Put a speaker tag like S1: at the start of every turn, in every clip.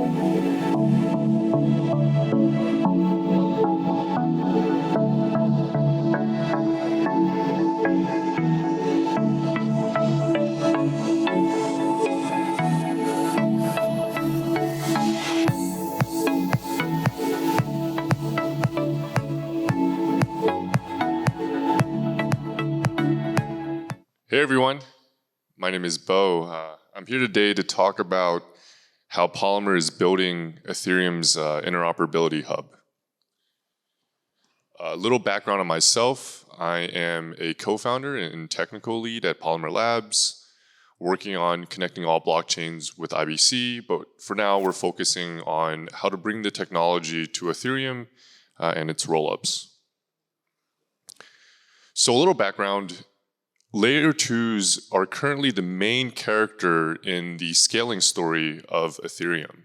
S1: Hey everyone, my name is Bo. I'm here today to talk about how Polymer is building Ethereum's interoperability hub. A little background on myself. I am a co-founder and technical lead at Polymer Labs, working on connecting all blockchains with IBC, but for now we're focusing on how to bring the technology to Ethereum and its rollups. So a little background. Layer 2s are currently the main character in the scaling story of Ethereum.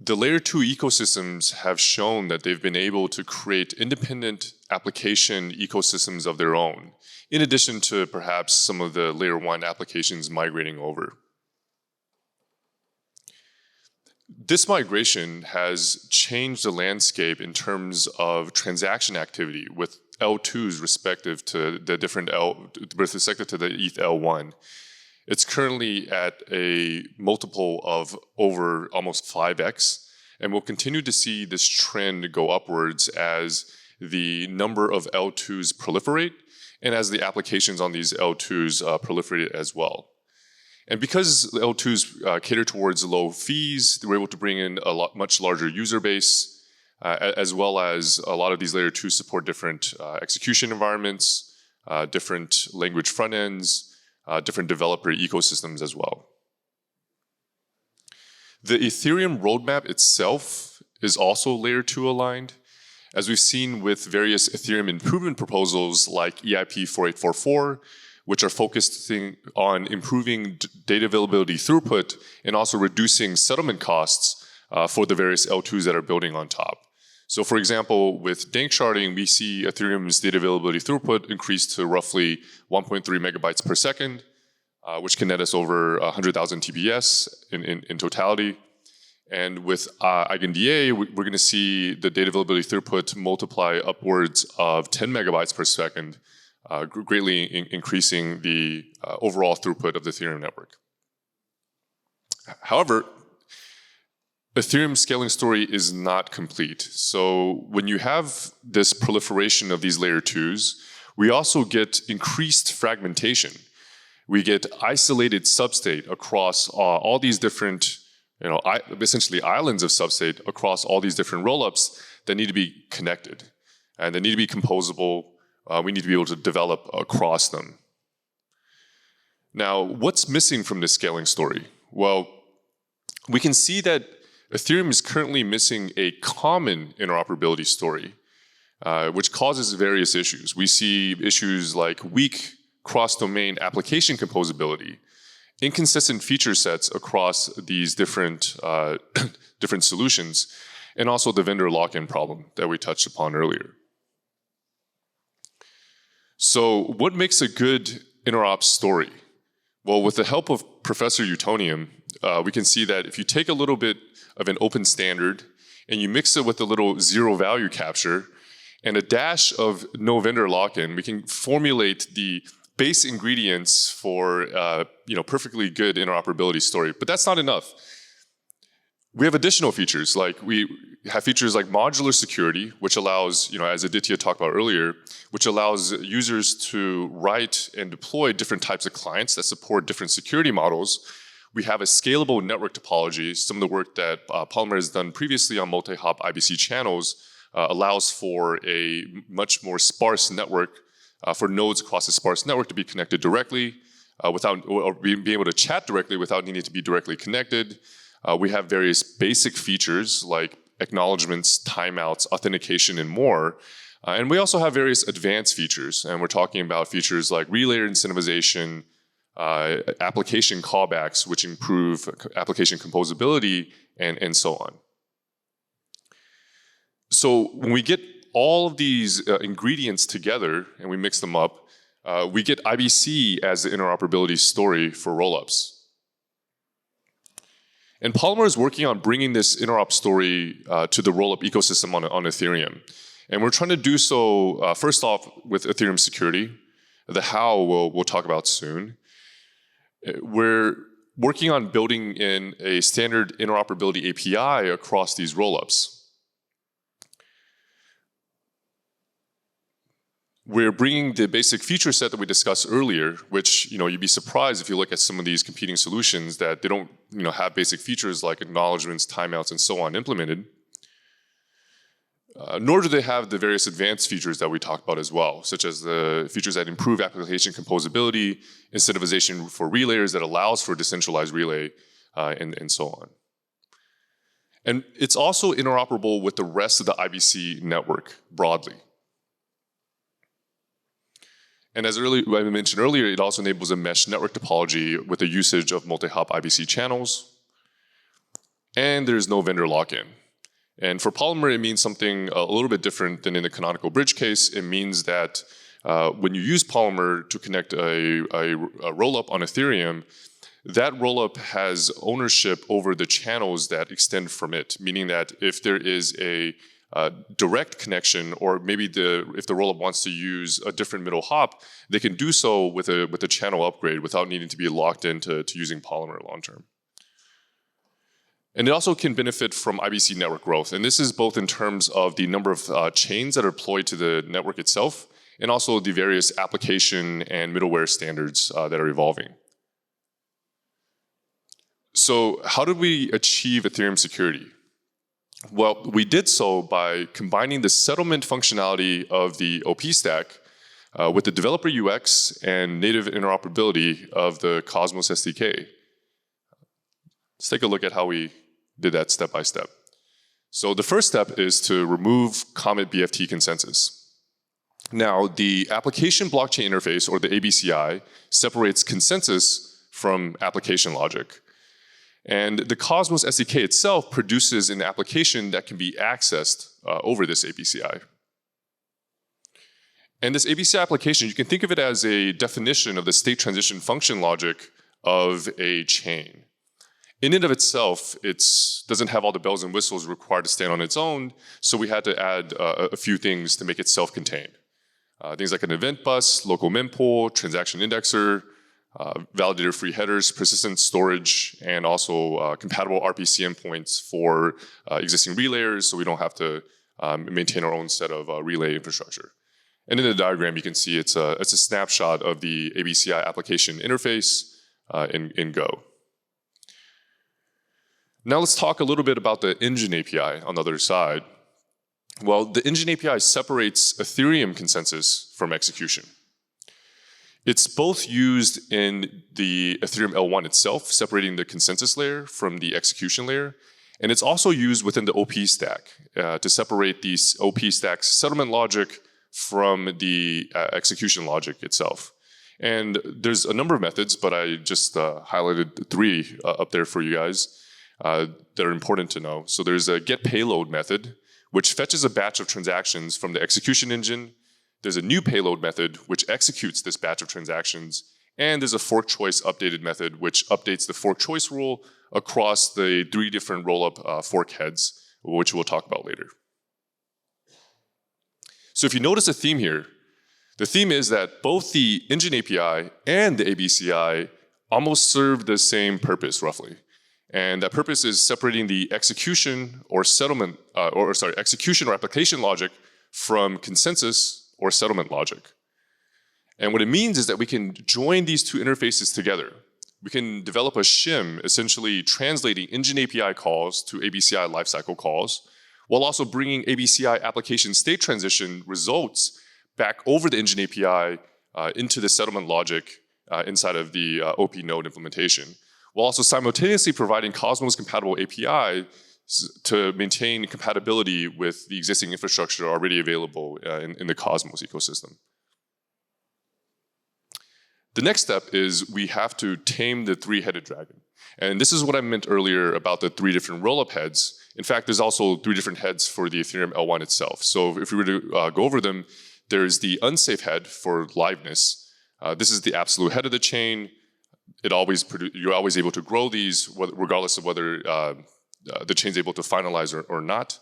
S1: The Layer 2 ecosystems have shown that they've been able to create independent application ecosystems of their own, in addition to perhaps some of the Layer 1 applications migrating over. This migration has changed the landscape in terms of transaction activity with L2s respective to the different with respect to the ETH L1. It's currently at a multiple of over almost 5x, and we'll continue to see this trend go upwards as the number of L2s proliferate and as the applications on these L2s proliferate as well. And because the L2s cater towards low fees, they were able to bring in a much larger user base, as well as a lot of these Layer 2s support different execution environments, different language front ends, different developer ecosystems as well. The Ethereum roadmap itself is also Layer 2 aligned, as we've seen with various Ethereum improvement proposals like EIP 4844, which are focusing on improving data availability throughput and also reducing settlement costs for the various L2s that are building on top. So for example, with dank sharding, we see Ethereum's data availability throughput increase to roughly 1.3 megabytes per second, which can net us over 100,000 TPS in totality. And with EigenDA, we're going to see the data availability throughput multiply upwards of 10 megabytes per second, greatly increasing the overall throughput of the Ethereum network. However, Ethereum's scaling story is not complete. So when you have this proliferation of these Layer 2s, we also get increased fragmentation. We get isolated substate across all these different, essentially islands of substate across all these different rollups that need to be connected. And they need to be composable. We need to be able to develop across them. Now, what's missing from this scaling story? Well, we can see that Ethereum is currently missing a common interoperability story, which causes various issues. We see issues like weak cross-domain application composability, inconsistent feature sets across these different solutions, and also the vendor lock-in problem that we touched upon earlier. So what makes a good interop story? Well, with the help of Professor Utonium, we can see that if you take a little bit of an open standard and you mix it with a little zero value capture and a dash of no vendor lock-in, we can formulate the base ingredients for perfectly good interoperability story. But that's not enough. We have additional features, like we have features like modular security, which allows, as Aditya talked about earlier, which allows users to write and deploy different types of clients that support different security models. We have a scalable network topology. Some of the work that Polymer has done previously on multi-hop IBC channels allows for a much more sparse network for nodes across a sparse network to be connected directly or being able to chat directly without needing to be directly connected. We have various basic features like acknowledgements, timeouts, authentication, and more. And we also have various advanced features. And we're talking about features like relayer incentivization, application callbacks, which improve application composability, and so on. So when we get all of these ingredients together and we mix them up, we get IBC as the interoperability story for rollups. And Polymer is working on bringing this interop story to the rollup ecosystem on Ethereum. And we're trying to do so, first off, with Ethereum security. The how we'll talk about soon. We're working on building in a standard interoperability API across these rollups. We're bringing the basic feature set that we discussed earlier, which you'd be surprised if you look at some of these competing solutions that they don't have basic features like acknowledgements, timeouts, and so on implemented. Nor do they have the various advanced features that we talked about as well, such as the features that improve application composability, incentivization for relayers that allows for decentralized relay, and so on. And it's also interoperable with the rest of the IBC network broadly. And as I mentioned earlier, it also enables a mesh network topology with the usage of multi-hop IBC channels. And there's no vendor lock-in. And for Polymer, it means something a little bit different than in the canonical bridge case. It means that when you use Polymer to connect a rollup on Ethereum, that rollup has ownership over the channels that extend from it, meaning that if there is a direct connection, or maybe if the rollup wants to use a different middle hop, they can do so with a channel upgrade without needing to be locked into using Polymer long term. And it also can benefit from IBC network growth. And this is both in terms of the number of chains that are deployed to the network itself, and also the various application and middleware standards that are evolving. So how did we achieve Ethereum security? Well, we did so by combining the settlement functionality of the OP stack with the developer UX and native interoperability of the Cosmos SDK. Let's take a look at how we did that step by step. So the first step is to remove Comet BFT consensus. Now, the application blockchain interface, or the ABCI, separates consensus from application logic. And the Cosmos SDK itself produces an application that can be accessed over this ABCI. And this ABCI application, you can think of it as a definition of the state transition function logic of a chain. In and of itself, it doesn't have all the bells and whistles required to stand on its own, so we had to add a few things to make it self-contained. Things like an event bus, local mempool, transaction indexer, validator-free headers, persistent storage, and also compatible RPC endpoints for existing relayers, so we don't have to maintain our own set of relay infrastructure. And in the diagram, you can see it's a snapshot of the ABCI application interface in Go. Now let's talk a little bit about the engine API on the other side. Well, the engine API separates Ethereum consensus from execution. It's both used in the Ethereum L1 itself, separating the consensus layer from the execution layer, and it's also used within the OP stack to separate the OP stack's settlement logic from the execution logic itself. And there's a number of methods, but I just highlighted 3 up there for you guys that are important to know. So there's a get payload method, which fetches a batch of transactions from the execution engine. There's a new payload method, which executes this batch of transactions. And there's a fork choice updated method, which updates the fork choice rule across the 3 different rollup fork heads, which we'll talk about later. So if you notice a theme here, the theme is that both the engine API and the ABCI almost serve the same purpose, roughly. And that purpose is separating the execution or settlement, execution or application logic from consensus or settlement logic. And what it means is that we can join these 2 interfaces together. We can develop a shim, essentially translating engine API calls to ABCI lifecycle calls, while also bringing ABCI application state transition results back over the engine API into the settlement logic inside of the OP node implementation, while also simultaneously providing Cosmos compatible API to maintain compatibility with the existing infrastructure already available in the Cosmos ecosystem. The next step is we have to tame the 3-headed dragon. And this is what I meant earlier about the 3 different rollup heads. In fact, there's also 3 different heads for the Ethereum L1 itself. So if we were to go over them, there's the unsafe head for liveness. This is the absolute head of the chain. you're always able to grow these, regardless of whether the chain's able to finalize or not.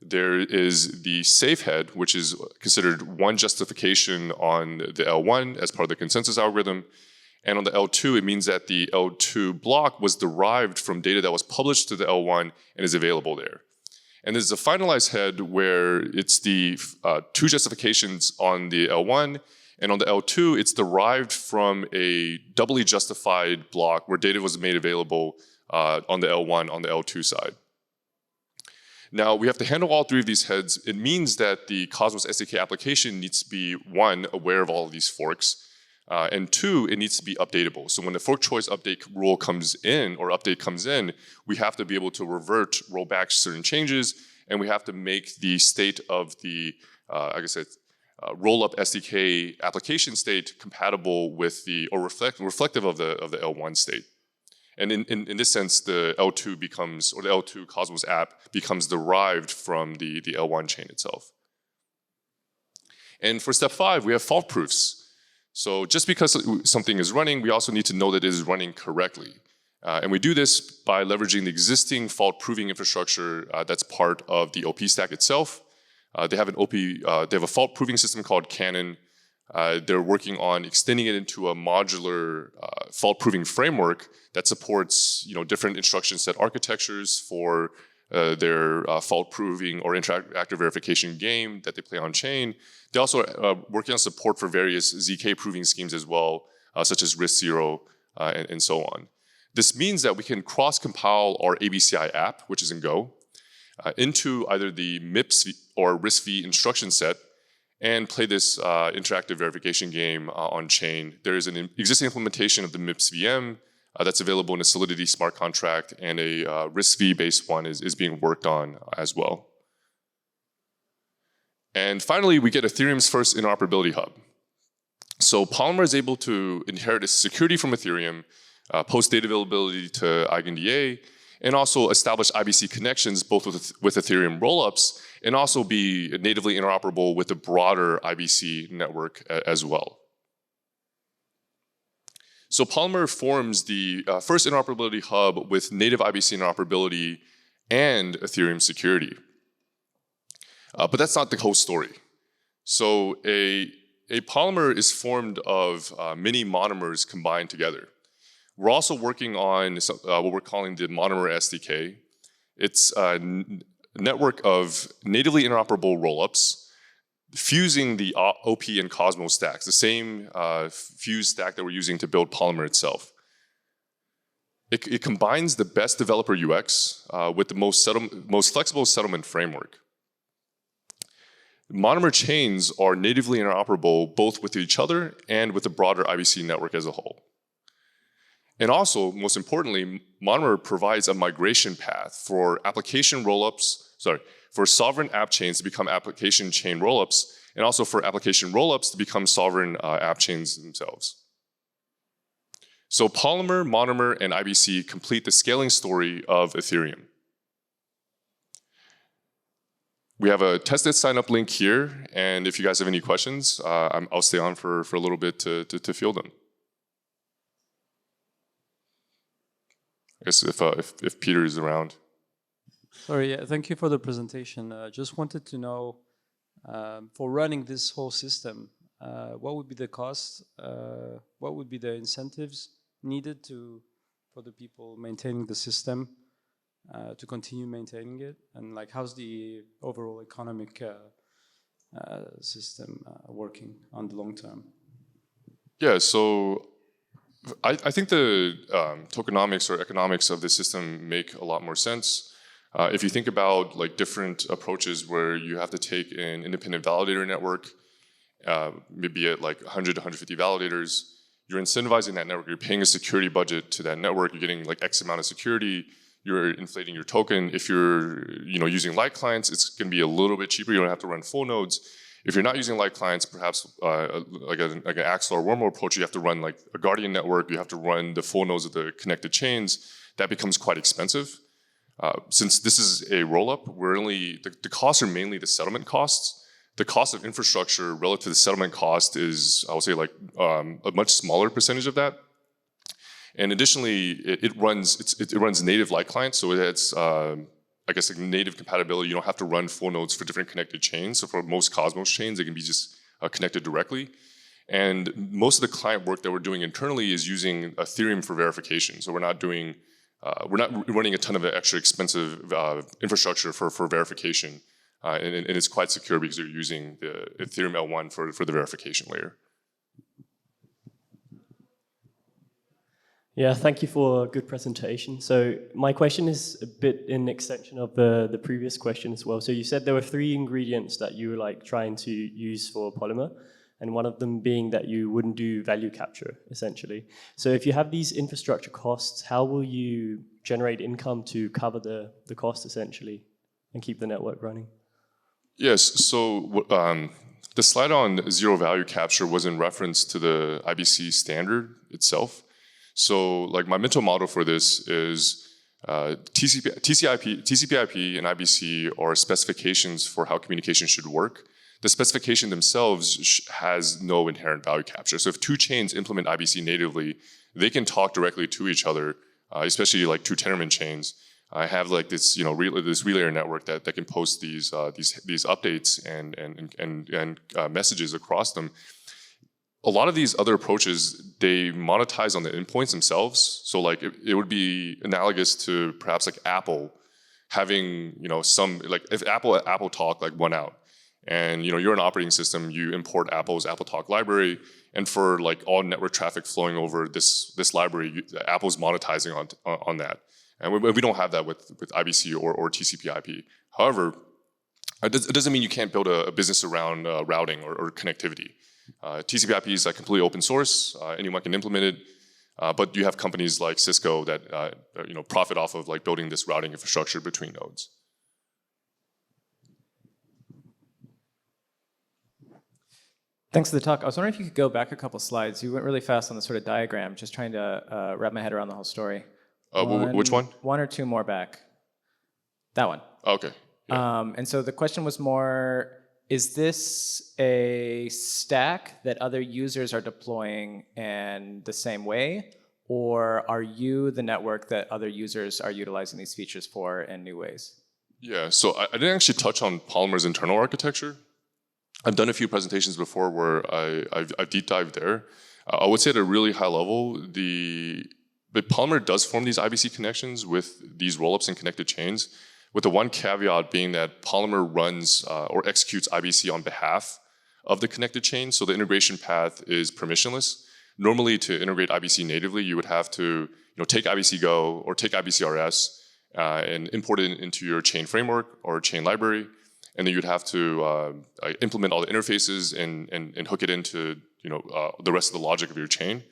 S1: There is the safe head, which is considered one justification on the L1 as part of the consensus algorithm. And on the L2, it means that the L2 block was derived from data that was published to the L1 and is available there. And there's a finalized head where it's the two justifications on the L1, and on the L2, it's derived from a doubly justified block where data was made available on the L1 on the L2 side. Now, we have to handle all three of these heads. It means that the Cosmos SDK application needs to be, one, aware of all of these forks, and two, it needs to be updatable. So when the fork choice update rule comes in, or update comes in, we have to be able to roll back certain changes, and we have to make the state of the, like I said, roll-up SDK application state compatible with the, or reflective of the L1 state. And in this sense, the L2 becomes, or the L2 Cosmos app becomes derived from the L1 chain itself. And for step 5, we have fault proofs. So just because something is running, we also need to know that it is running correctly. And we do this by leveraging the existing fault proving infrastructure that's part of the OP stack itself. They have a fault proving system called Canon. They're working on extending it into a modular fault proving framework that supports different instruction set architectures for their fault proving or interactive verification game that they play on chain. They also are working on support for various ZK proving schemes as well, such as RISC-0 and so on. This means that we can cross-compile our ABCI app, which is in Go, into either the MIPS or RISC-V instruction set and play this interactive verification game on chain. There is an existing implementation of the MIPS VM that's available in a Solidity smart contract, and a RISC-V based one is being worked on as well. And finally, we get Ethereum's first interoperability hub. So Polymer is able to inherit its security from Ethereum, post data availability to EigenDA, and also establish IBC connections both with Ethereum rollups, and also be natively interoperable with the broader IBC network as well. So Polymer forms the first interoperability hub with native IBC interoperability and Ethereum security. But that's not the whole story. So a Polymer is formed of many monomers combined together. We're also working on what we're calling the Monomer SDK. It's a network of natively interoperable rollups fusing the OP and Cosmos stacks, the same fuse stack that we're using to build Polymer itself. It combines the best developer UX with the most flexible settlement framework. Monomer chains are natively interoperable both with each other and with the broader IBC network as a whole. And also, most importantly, Monomer provides a migration path for for sovereign app chains to become application chain rollups, and also for application rollups to become sovereign app chains themselves. So Polymer, Monomer, and IBC complete the scaling story of Ethereum. We have a tested sign-up link here, and if you guys have any questions, I'll stay on for a little bit to field them. I guess if Peter is around.
S2: Sorry, yeah, thank you for the presentation. Just wanted to know, for running this whole system, what would be the cost? What would be the incentives needed for the people maintaining the system to continue maintaining it? And like, how's the overall economic system working on the long term?
S1: Yeah, so I think the tokenomics or economics of the system make a lot more sense. If you think about like different approaches where you have to take an independent validator network, maybe at like 100 to 150 validators, you're incentivizing that network, you're paying a security budget to that network, you're getting like X amount of security, you're inflating your token. If you're using light clients, it's going to be a little bit cheaper, you don't have to run full nodes. If you're not using light clients, perhaps like an Axel or Wormhole approach, you have to run like a Guardian network, you have to run the full nodes of the connected chains. That becomes quite expensive. Since this is a rollup, the costs are mainly the settlement costs. The cost of infrastructure relative to the settlement cost is, I would say, like a much smaller percentage of that. And additionally, it runs native light client, so it's I guess like native compatibility. You don't have to run full nodes for different connected chains. So for most Cosmos chains, they can be just connected directly. And most of the client work that we're doing internally is using Ethereum for verification. So we're not running a ton of extra expensive infrastructure for verification. And it's quite secure because you're using the Ethereum L1 for the verification layer.
S3: Yeah, thank you for a good presentation. So my question is a bit in extension of the previous question as well. So you said there were 3 ingredients that you were like trying to use for Polymer, and one of them being that you wouldn't do value capture, essentially. So if you have these infrastructure costs, how will you generate income to cover the cost, essentially, and keep the network running?
S1: Yes, so the slide on zero value capture was in reference to the IBC standard itself. So like my mental model for this is TCP/IP and IBC are specifications for how communication should work. The specification themselves has no inherent value capture. So if 2 chains implement IBC natively, they can talk directly to each other, especially like 2 Tendermint chains. I have like this, this relayer network that can post these updates and messages across them. A lot of these other approaches, they monetize on the endpoints themselves. So like it would be analogous to perhaps like Apple having, some, like if Apple Talk like went out and, you're an operating system, you import Apple's Apple Talk library, and for like all network traffic flowing over this library, Apple's monetizing on that. And we don't have that with IBC or TCP/IP. However, it doesn't mean you can't build a business around routing or connectivity. TCP/IP is like completely open source. Anyone can implement it, but you have companies like Cisco that profit off of like building this routing infrastructure between nodes.
S4: Thanks for the talk. I was wondering if you could go back a couple slides. You went really fast on the sort of diagram, just trying to wrap my head around the whole story.
S1: Which one?
S4: 1 or 2 more back. That one.
S1: Okay. Yeah.
S4: And so the question was more, is this a stack that other users are deploying in the same way? Or are you the network that other users are utilizing these features for in new ways?
S1: Yeah, so I didn't actually touch on Polymer's internal architecture. I've done a few presentations before where I've deep dived there. I would say at a really high level, but Polymer does form these IBC connections with these rollups and connected chains, with the one caveat being that Polymer runs or executes IBC on behalf of the connected chain, so the integration path is permissionless. Normally, to integrate IBC natively, you would have to take IBC Go or take IBC RS and import it into your chain framework or chain library, and then you'd have to implement all the interfaces and hook it into the rest of the logic of your chain.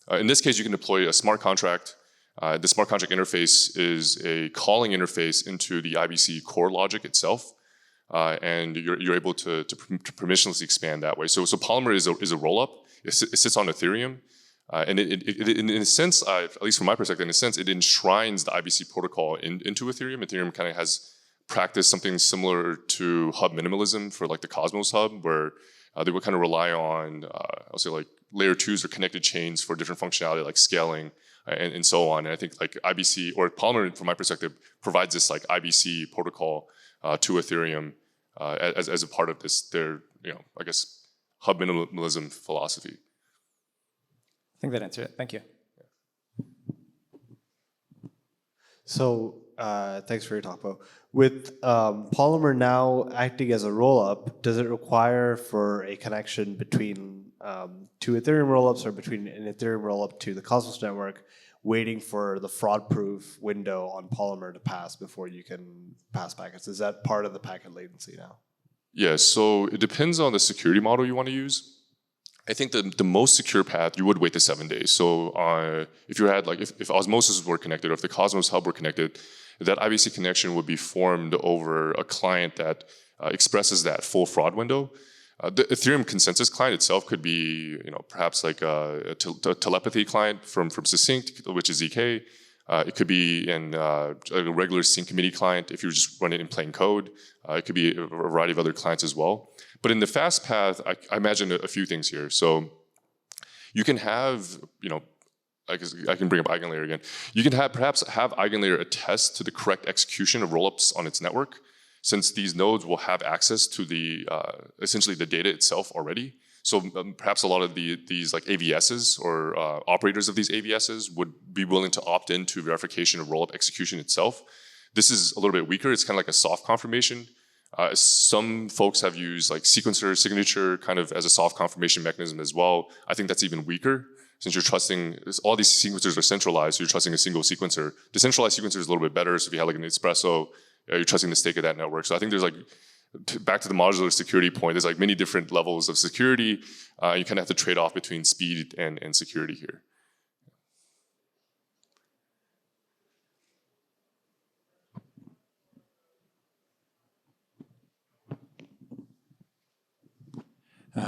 S1: In this case, you can deploy a smart contract. The smart contract interface is a calling interface into the IBC core logic itself, and you're able to permissionlessly expand that way. So Polymer is a rollup. It sits on Ethereum, and in a sense, at least from my perspective, in a sense, it enshrines the IBC protocol into Ethereum. Ethereum kind of has practiced something similar to hub minimalism for like the Cosmos hub, where they would kind of rely on, I'll say like layer 2s or connected chains for different functionality like scaling and so on. And I think like IBC or Polymer, from my perspective, provides this like IBC protocol to Ethereum as a part of their I guess hub minimalism philosophy.
S4: I think that answered it. Thank you.
S5: So thanks for your talk, Bo. With Polymer now acting as a rollup, does it require for a connection between 2 Ethereum rollups or between an Ethereum rollup to the Cosmos network, waiting for the fraud-proof window on Polymer to pass before you can pass packets? Is that part of the packet latency now?
S1: Yeah, so it depends on the security model you want to use. I think the most secure path, you would wait the 7 days. So if you had if Osmosis were connected or if the Cosmos hub were connected, that IBC connection would be formed over a client that expresses that full fraud window. The Ethereum consensus client itself could be, perhaps like a telepathy client from Succinct, which is ZK. It could be in a regular sync committee client if you just run it in plain code. It could be a variety of other clients as well. But in the fast path, I imagine a few things here. So you can have, I can bring up EigenLayer again. You can perhaps have EigenLayer attest to the correct execution of rollups on its network, since these nodes will have access to the essentially the data itself already. So perhaps a lot of these like AVSs or operators of these AVSs would be willing to opt into verification of rollup execution itself. This is a little bit weaker. It's kind of like a soft confirmation. Some folks have used like sequencer signature kind of as a soft confirmation mechanism as well. I think that's even weaker, since you're trusting, all these sequencers are centralized, so you're trusting a single sequencer. Decentralized sequencer is a little bit better, so if you have like an espresso, you're trusting the stake of that network. So I think there's like, back to the modular security point, there's like many different levels of security. You kind of have to trade off between speed and security here.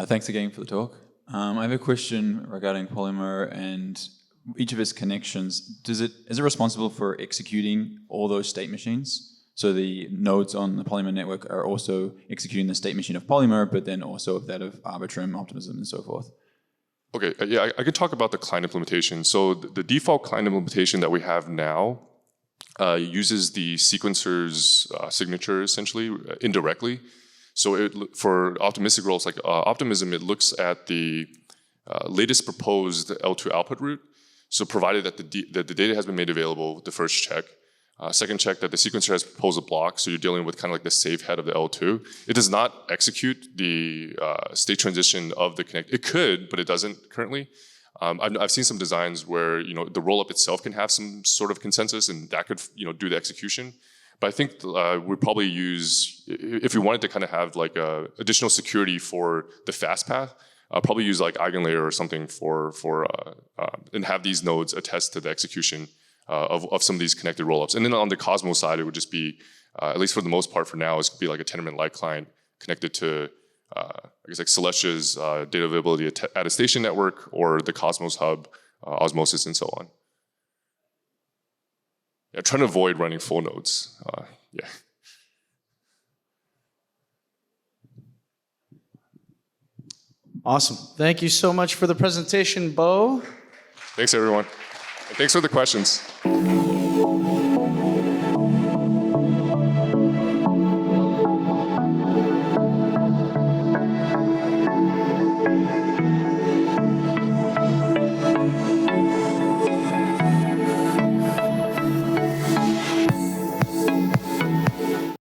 S6: Thanks again for the talk. I have a question regarding Polymer and each of its connections. Is it responsible for executing all those state machines? So the nodes on the Polymer network are also executing the state machine of Polymer, but then also of that of Arbitrum, Optimism, and so forth.
S1: Okay, yeah, I could talk about the client implementation. So the default client implementation that we have now uses the sequencer's signature essentially indirectly. So for optimistic roles like Optimism, it looks at the latest proposed L2 output route. So provided that the data has been made available, the first check. Second check that the sequencer has proposed a block, so you're dealing with kind of like the safe head of the L2. It does not execute the state transition of the connect. It could, but it doesn't currently. I've seen some designs where the rollup itself can have some sort of consensus, and that could do the execution. But I think we'd probably use, if we wanted to kind of have like additional security for the fast path, probably use like EigenLayer or something and have these nodes attest to the execution of some of these connected rollups. And then on the Cosmos side, it would just be, at least for the most part for now, it's going to be like a Tendermint-like client connected to, I guess like Celestia's data availability attestation network or the Cosmos hub, Osmosis, and so on. Yeah, trying to avoid running full nodes. Yeah.
S7: Awesome. Thank you so much for the presentation, Bo.
S1: Thanks, everyone. And thanks for the questions.